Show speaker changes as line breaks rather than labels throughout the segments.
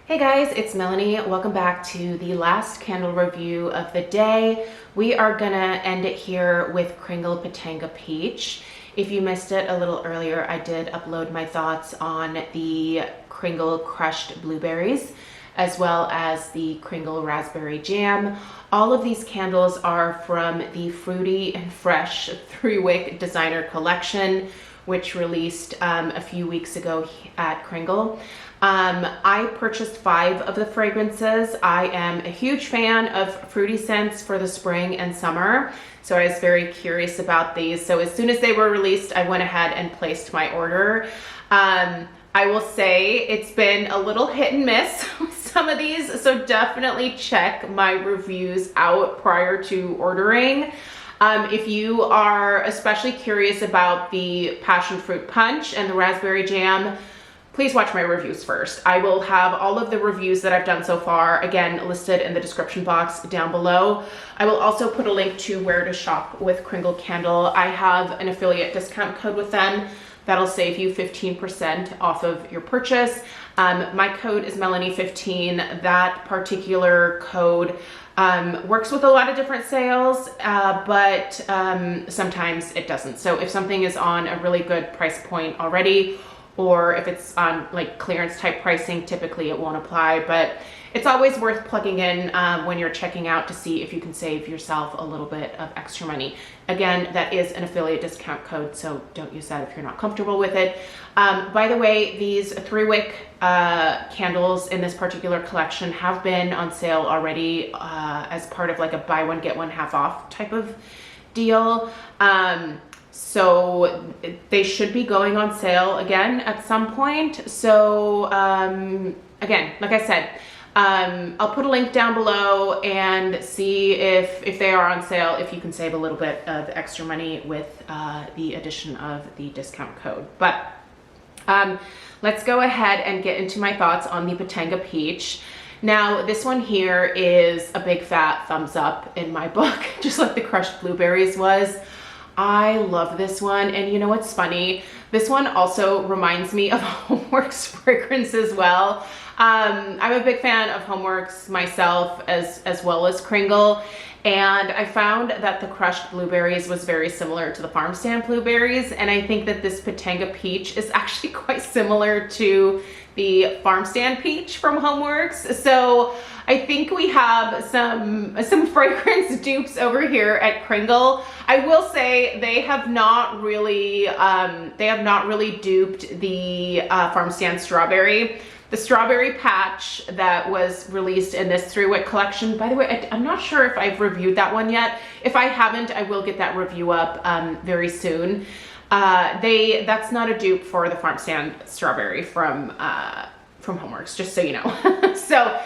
Hey guys, it's Melanie. Welcome back to the last candle review of the day. We are gonna end it here with Kringle Pitanga Peach. If you missed it a little earlier, I did upload my thoughts on the Kringle crushed blueberries as well as the Kringle raspberry jam. All of these candles are from the Fruity and Fresh 3-wick designer collection, which released a few weeks ago at Kringle. I purchased 5 of the fragrances. I am a huge fan of fruity scents for the spring and summer, so I was very curious about these. So as soon as they were released, I went ahead and placed my order. I will say it's been a little hit and miss with some of these, so definitely check my reviews out prior to ordering. If you are especially curious about the passion fruit punch and the raspberry jam, please watch my reviews first. I will have all of the reviews that I've done so far, again, listed in the description box down below. I will also put a link to where to shop with Kringle Candle. I have an affiliate discount code with them that'll save you 15% off of your purchase. My code is Melanie15. That particular code works with a lot of different sales, but sometimes it doesn't. So if something is on a really good price point already, or if it's on like clearance type pricing, typically it won't apply, but it's always worth plugging in when you're checking out to see if you can save yourself a little bit of extra money. Again, that is an affiliate discount code, so don't use that if you're not comfortable with it. By the way, these 3-wick candles in this particular collection have been on sale already as part of like a buy one, get one half off type of deal. So they should be going on sale again at some point. So again, like I said, I'll put a link down below and see if they are on sale, if you can save a little bit of extra money with the addition of the discount code. But let's go ahead and get into my thoughts on the Pitanga Peach. Now, this one here is a big fat thumbs up in my book, just like the crushed blueberries was. I love this one, and you know what's funny? This one also reminds me of Homeworks fragrance as well. I'm a big fan of Homeworks myself as well as Kringle, and I found that the crushed blueberries was very similar to the farm stand blueberries, and I think that this Pitanga Peach is actually quite similar to the farm stand peach from Homeworks. So I think we have some fragrance dupes over here at Kringle. I will say they have not really duped the farm stand strawberry. The strawberry patch that was released in this 3-wick collection. By the way, I'm not sure if I've reviewed that one yet. If I haven't, I will get that review up very soon. That's not a dupe for the farm stand strawberry from Homeworks, just so you know. So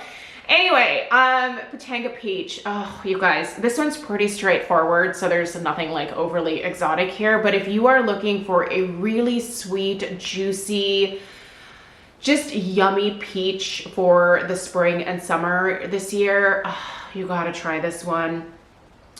anyway, Pitanga Peach. Oh, you guys, this one's pretty straightforward, so there's nothing like overly exotic here. But if you are looking for a really sweet, juicy, just yummy peach for the spring and summer this year, you gotta try this one.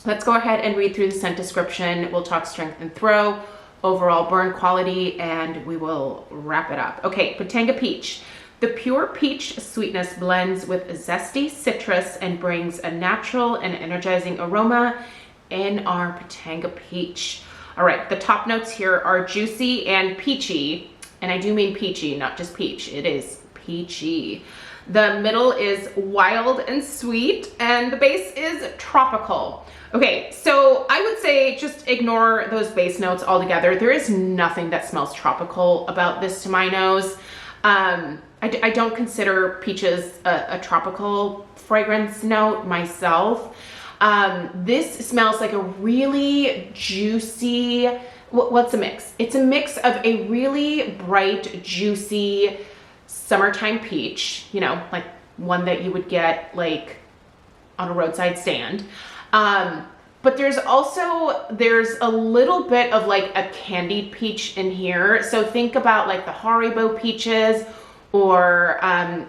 Let's go ahead and read through the scent description. We'll talk strength and throw, overall burn quality, and we will wrap it up. Okay, Pitanga Peach. The pure peach sweetness blends with zesty citrus and brings a natural and energizing aroma in our Pitanga Peach. All right, the top notes here are juicy and peachy. And I do mean peachy, not just peach. It is peachy. The middle is wild and sweet, and the base is tropical. Okay, so I would say just ignore those base notes altogether. There is nothing that smells tropical about this to my nose. I don't consider peaches a tropical fragrance note myself. This smells like a really juicy, what's a mix? It's a mix of a really bright, juicy summertime peach, you know, like one that you would get like on a roadside stand. But there's a little bit of like a candied peach in here. So think about like the Haribo peaches, or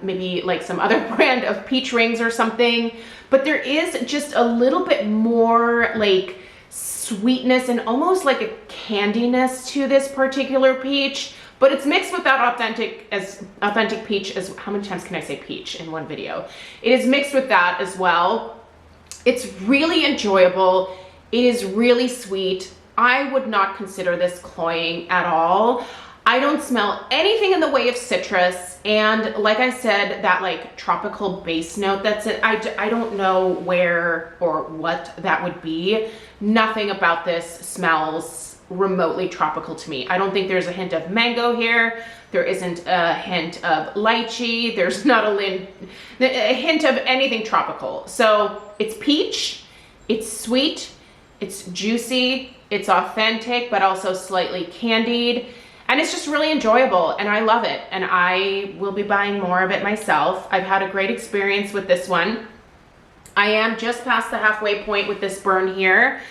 maybe like some other brand of peach rings or something. But there is just a little bit more like sweetness and almost like a candiness to this particular peach, but it's mixed with that authentic peach. As how many times can I say peach in one video? It is mixed with that as well. It's really enjoyable. It is really sweet. I would not consider this cloying at all. I don't smell anything in the way of citrus, and like I said, that like tropical base note that's it. I don't know where or what that would be. Nothing about this smells remotely tropical to me. I don't think there's a hint of mango here. There isn't a hint of lychee. There's not a hint of anything tropical. So it's peach, it's sweet, it's juicy, it's authentic, but also slightly candied. And it's just really enjoyable, and I love it, and I will be buying more of it myself. I've had a great experience with this one. I am just past the halfway point with this burn here,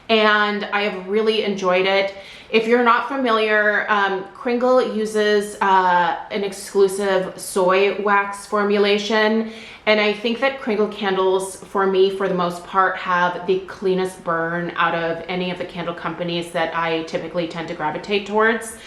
and I have really enjoyed it. If you're not familiar, Kringle uses an exclusive soy wax formulation, and I think that Kringle candles, for me, for the most part, have the cleanest burn out of any of the candle companies that I typically tend to gravitate towards.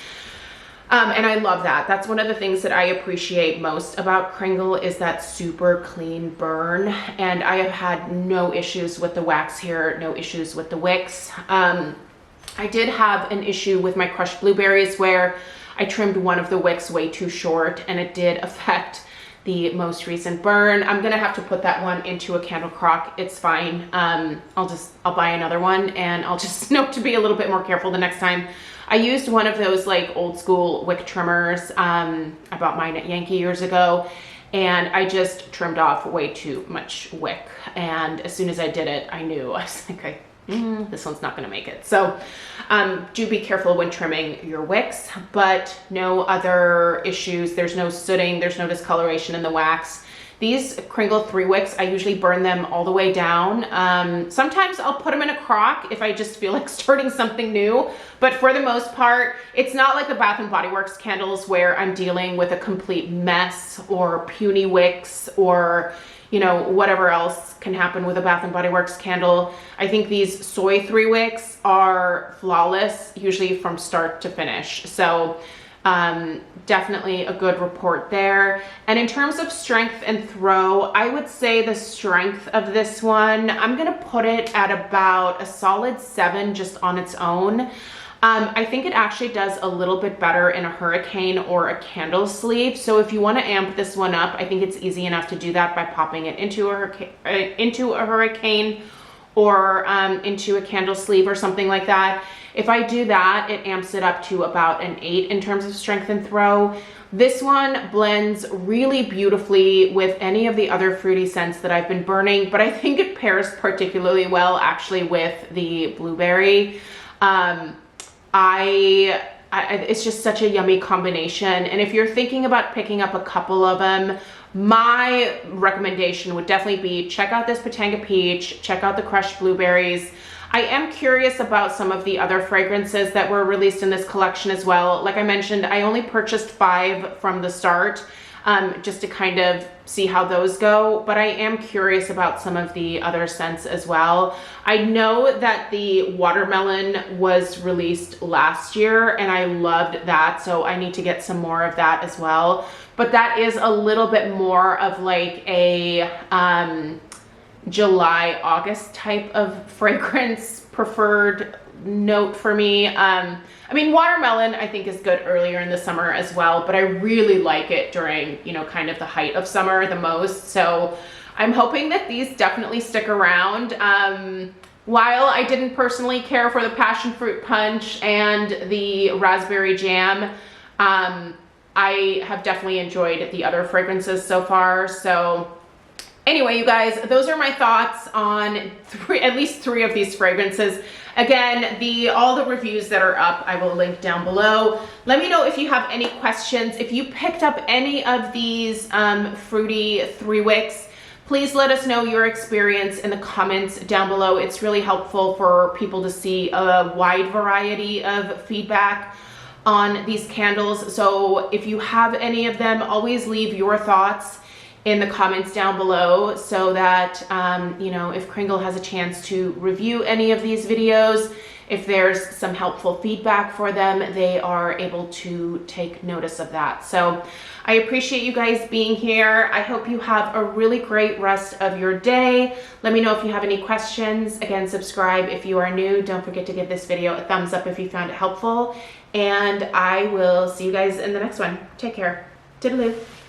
And I love that. That's one of the things that I appreciate most about Kringle is that super clean burn. And I have had no issues with the wax here, no issues with the wicks. I did have an issue with my crushed blueberries where I trimmed one of the wicks way too short, and it did affect the most recent burn. I'm gonna have to put that one into a candle crock. It's fine. I'll buy another one, and I'll just note to be a little bit more careful the next time. I used one of those like old school wick trimmers. I bought mine at Yankee years ago, and I just trimmed off way too much wick. And as soon as I did it, I knew. I was like, this one's not gonna make it. So do be careful when trimming your wicks, but no other issues. There's no sooting, there's no discoloration in the wax. These Kringle 3 wicks, I usually burn them all the way down. Sometimes I'll put them in a crock if I just feel like starting something new. But for the most part, it's not like the Bath & Body Works candles where I'm dealing with a complete mess or puny wicks or, you know, whatever else can happen with a Bath & Body Works candle. I think these soy 3 wicks are flawless, usually from start to finish. So definitely a good report there. And in terms of strength and throw, I would say the strength of this one, I'm gonna put it at about a solid 7 just on its own. I think it actually does a little bit better in a hurricane or a candle sleeve. So if you want to amp this one up, I think it's easy enough to do that by popping it into a hurricane or into a candle sleeve or something like that. If I do that, it amps it up to about an 8 in terms of strength and throw. This one blends really beautifully with any of the other fruity scents that I've been burning, but I think it pairs particularly well actually with the blueberry. It's just such a yummy combination. And if you're thinking about picking up a couple of them, my recommendation would definitely be check out this Pitanga peach, check out the crushed blueberries. I am curious about some of the other fragrances that were released in this collection as well. Like I mentioned, I only purchased 5 from the start, just to kind of see how those go, but I am curious about some of the other scents as well. I know that the watermelon was released last year and I loved that, so I need to get some more of that as well. But that is a little bit more of like a July, August type of fragrance preferred note for me. I mean, watermelon I think is good earlier in the summer as well, but I really like it during, you know, kind of the height of summer the most. So I'm hoping that these definitely stick around. While I didn't personally care for the passion fruit punch and the raspberry jam, I have definitely enjoyed the other fragrances so far. So anyway, you guys, those are my thoughts on at least 3 of these fragrances. Again, all the reviews that are up, I will link down below. Let me know if you have any questions. If you picked up any of these fruity 3 wicks, please let us know your experience in the comments down below. It's really helpful for people to see a wide variety of feedback on these candles. So if you have any of them, always leave your thoughts in the comments down below so that, you know, if Kringle has a chance to review any of these videos, if there's some helpful feedback for them, they are able to take notice of that. So I appreciate you guys being here. I hope you have a really great rest of your day. Let me know if you have any questions. Again, subscribe if you are new. Don't forget to give this video a thumbs up if you found it helpful. And I will see you guys in the next one. Take care. Toodaloo.